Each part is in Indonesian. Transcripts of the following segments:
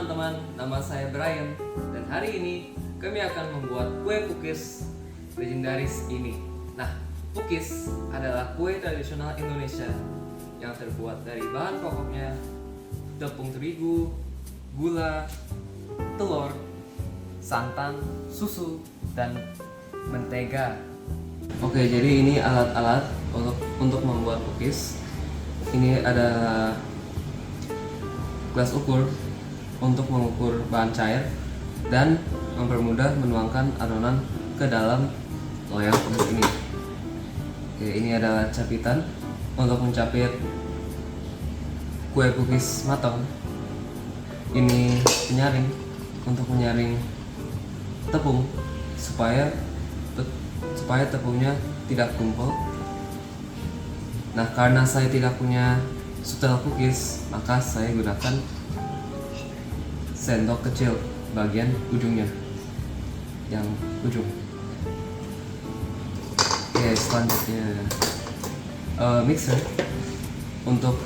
teman-teman, nama saya Brian dan hari ini kami akan membuat kue pukis legendaris ini. Nah, pukis adalah kue tradisional Indonesia yang terbuat dari bahan pokoknya tepung terigu, gula, telur, santan, susu, dan mentega. Oke, jadi ini alat-alat untuk membuat pukis. Ini ada gelas ukur untuk mengukur bahan cair dan mempermudah menuangkan adonan ke dalam loyang pukis ini. Oke, ini adalah capitan untuk mencapit kue pukis matang. Ini penyaring untuk menyaring tepung supaya tepungnya tidak kumpul. Nah, karena saya tidak punya setel pukis, maka saya gunakan sendok kecil bagian ujungnya, yang ujung. Oke, selanjutnya mixer untuk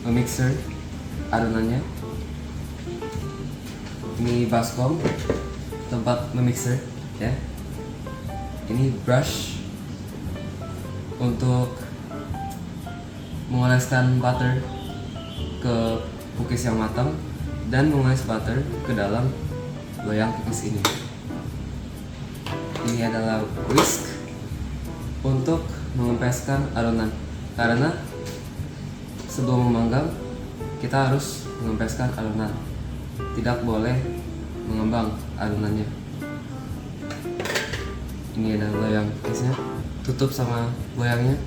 memixer adonannya. Ini baskom tempat memixer ya. Ini brush untuk mengoleskan butter ke pukis yang matang dan mengoles butter ke dalam loyang pukis ini. Ini adalah whisk untuk mengempeskan adonan, karena sebelum memanggang kita harus mengempeskan adonan, tidak boleh mengembang adonannya. Ini adalah loyang pukisnya, tutup sama loyangnya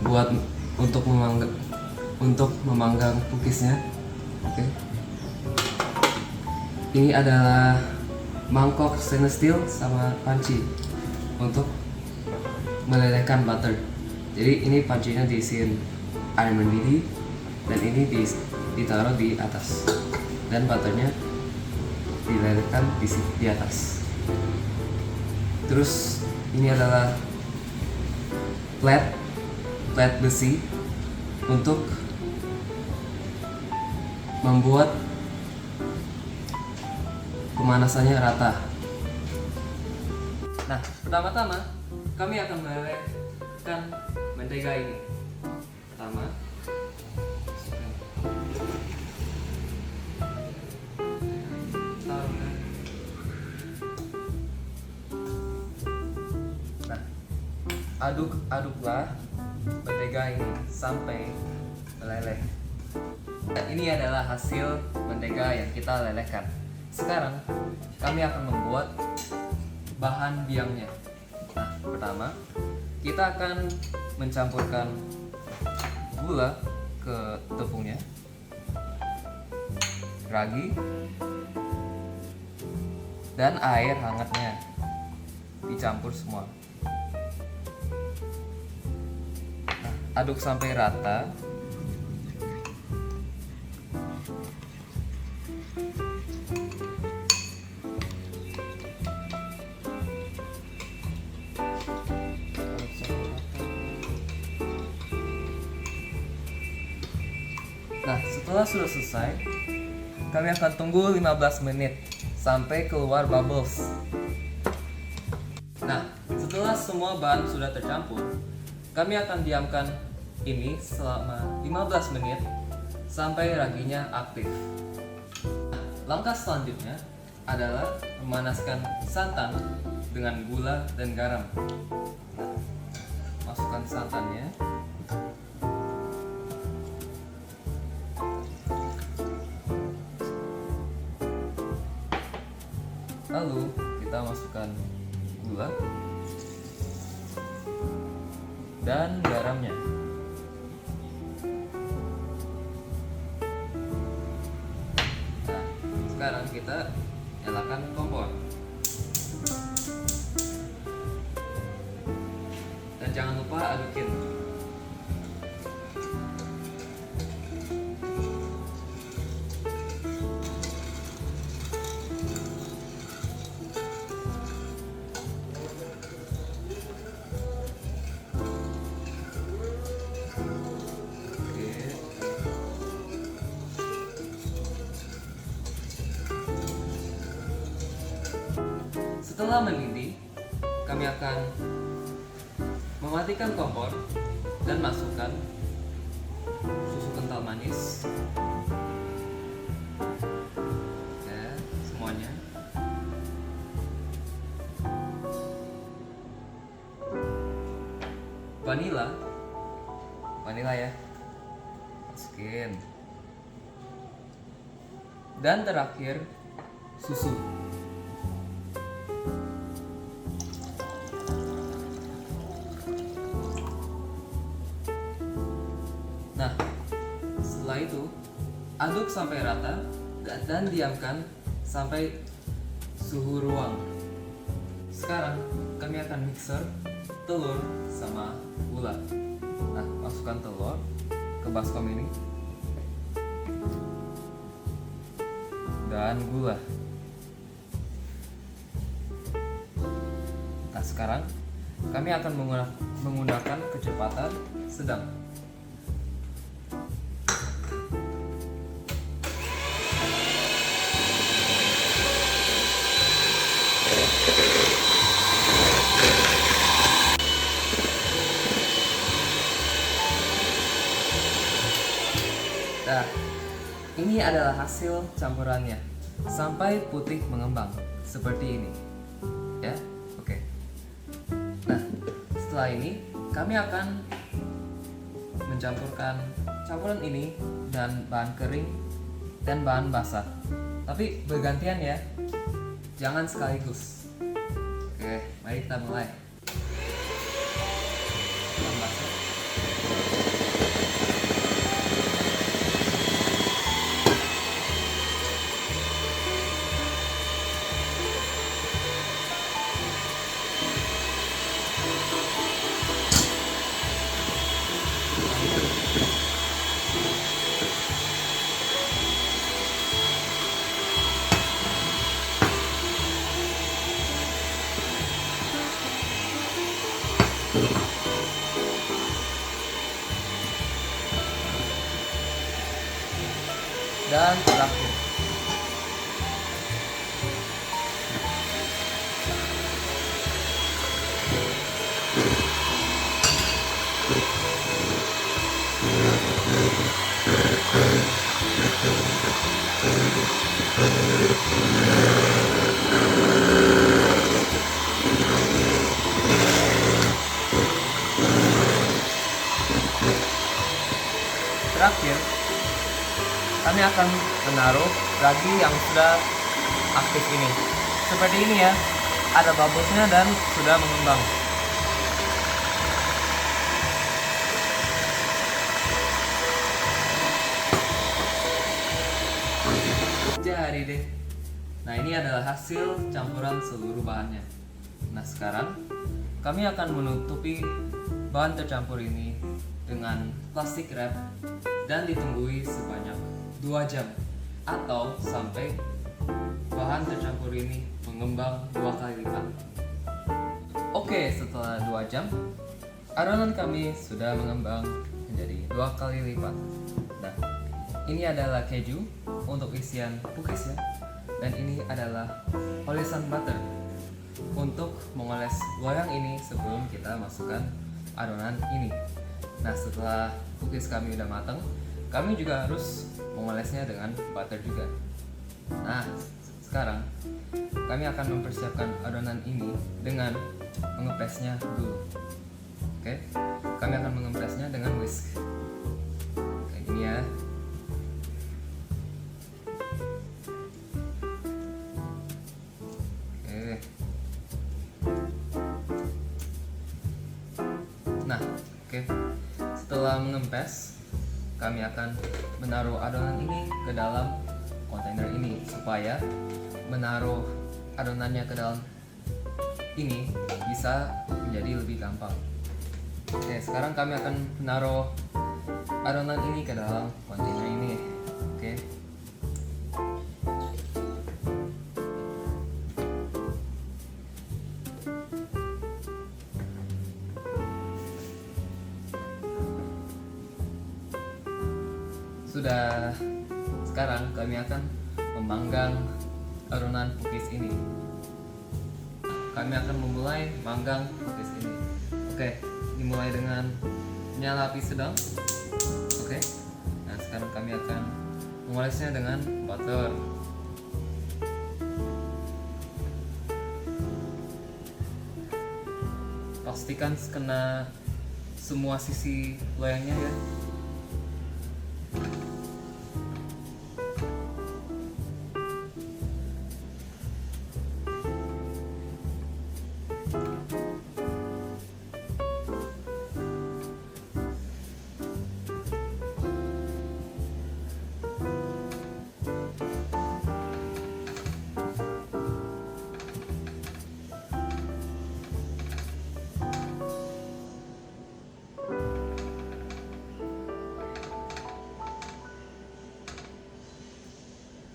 buat untuk memanggang pukisnya. Oke. Ini adalah mangkok stainless steel sama panci untuk melelehkan butter. Jadi ini pancinya diisiin air mendidih dan ini ditaruh di atas dan butternya dilelehkan di atas. Terus ini adalah plate besi untuk membuat pemanasannya rata. Nah, pertama-tama kami akan melelehkan mentega ini. Pertama, nah, aduklah mentega ini sampai meleleh. Nah, ini adalah hasil mentega yang kita lelehkan. Sekarang kami akan membuat bahan biangnya. Nah, pertama kita akan mencampurkan gula ke tepungnya, ragi, dan air hangatnya dicampur semua. Aduk sampai rata. Nah, setelah sudah selesai, kami akan tunggu 15 menit sampai keluar bubbles. Nah, setelah semua bahan sudah tercampur, kami akan diamkan ini selama 15 menit sampai raginya aktif. Nah, langkah selanjutnya adalah memanaskan santan dengan gula dan garam. Nah, masukkan santannya. Lalu kita masukkan gula dan garamnya. Nah, sekarang kita nyalakan kompor. Dan jangan lupa adukin. Setelah mendidih, kami akan mematikan kompor dan masukkan susu kental manis. Oke, semuanya. Vanila ya, masukin. Dan terakhir susu. Nah, setelah itu aduk sampai rata dan diamkan sampai suhu ruang. Sekarang kami akan mixer telur sama gula. Nah, masukkan telur ke baskom ini dan gula. Nah, sekarang kami akan menggunakan kecepatan sedang. Nah, ini adalah hasil campurannya sampai putih mengembang seperti ini. Ya, oke. Nah, setelah ini kami akan mencampurkan campuran ini dan bahan kering dan bahan basah. Tapi bergantian ya, jangan sekaligus. Oke, mari kita mulai. Bahan basah. Dan terakhir kami akan menaruh ragi yang sudah aktif ini. Seperti ini ya, ada bubblesnya dan sudah mengembang. Jadi deh. Nah, ini adalah hasil campuran seluruh bahannya. Nah, sekarang kami akan menutupi bahan tercampur ini dengan plastik wrap dan ditunggui sebanyak 2 jam atau sampai bahan tercampur ini mengembang 2 kali lipat. Oke, setelah 2 jam adonan kami sudah mengembang menjadi 2 kali lipat. Nah, ini adalah keju untuk isian cookies ya. Dan ini adalah olesan butter untuk mengoles loyang ini sebelum kita masukkan adonan ini. Nah, setelah cookies kami udah matang, kami juga harus mengolesnya dengan butter juga. Nah, sekarang kami akan mempersiapkan adonan ini dengan mengepresnya dulu. Oke, kami akan mengepresnya dengan whisk. Kayak gini ya. Nah, oke. Setelah mengempes, kami akan menaruh adonan ini ke dalam kontainer ini supaya menaruh adonannya ke dalam ini bisa menjadi lebih gampang. Oke, sekarang kami akan menaruh adonan ini ke dalam kontainer ini. Oke. Sudah, sekarang kami akan memanggang adonan cookies ini. kami akan memulai manggang cookies ini. Oke, dimulai dengan nyala api sedang. Oke. Nah, sekarang kami akan mengolesnya dengan butter. Pastikan kena semua sisi loyangnya ya.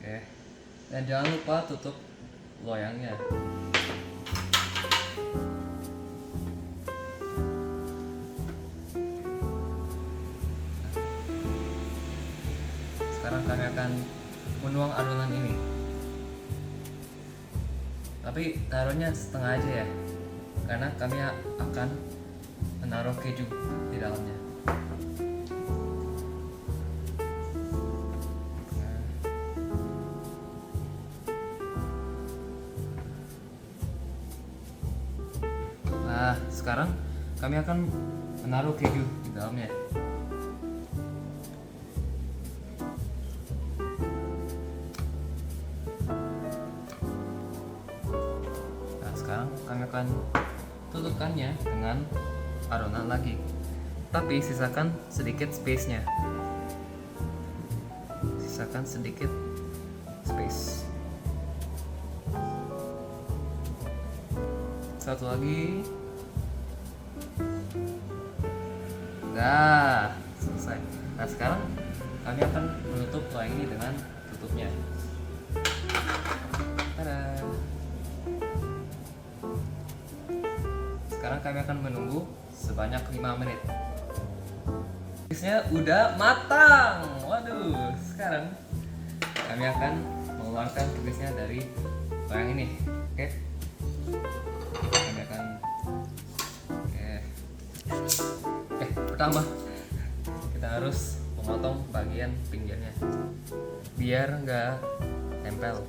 Oke. Dan jangan lupa tutup loyangnya. Sekarang kami akan menuang adonan ini. Tapi taruhnya setengah aja ya. Karena kami akan menaruh keju di dalamnya. Nah, sekarang kami akan menaruh keju di dalamnya. Nah, sekarang kami akan tutupkannya dengan adonan lagi. Tapi sisakan sedikit space-nya. Sisakan sedikit space. Satu lagi. Nah, selesai. Nah, sekarang kami akan menutup loyang ini dengan tutupnya. Tada. Sekarang kami akan menunggu sebanyak 5 menit. Cookiesnya udah matang. Waduh, sekarang kami akan mengeluarkan cookiesnya dari loyang ini. Oke. Kami akan pertama kita harus memotong bagian pinggirnya biar nggak nempel.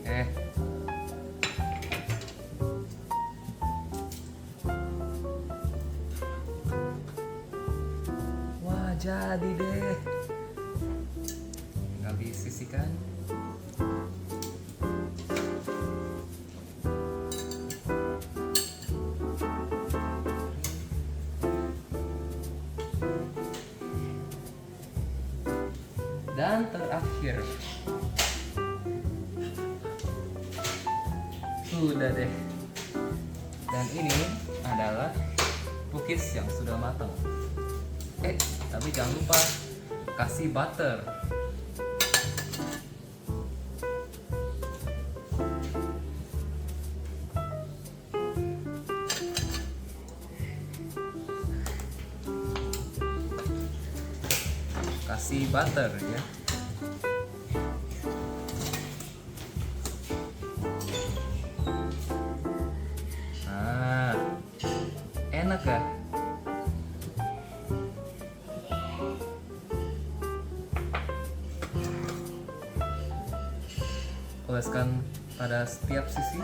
Oke. Jadi deh, tinggal disisihkan. Dan terakhir, sudah deh. Dan ini adalah cookies yang sudah matang. Tapi jangan lupa kasih butter. Kasih butter ya. Nah, enak ya? Oleskan pada setiap sisi.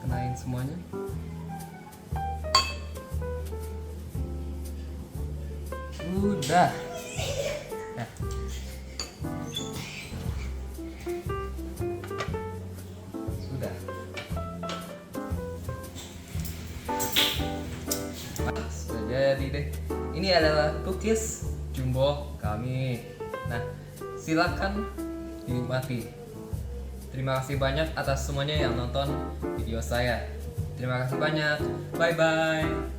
Kenain semuanya. Udah. Nah. Sudah. Sudah jadi deh. Ini adalah cookies jumbo kami. Nah, silakan dinikmati. Terima kasih banyak atas semuanya yang nonton video saya. Terima kasih banyak. Bye bye.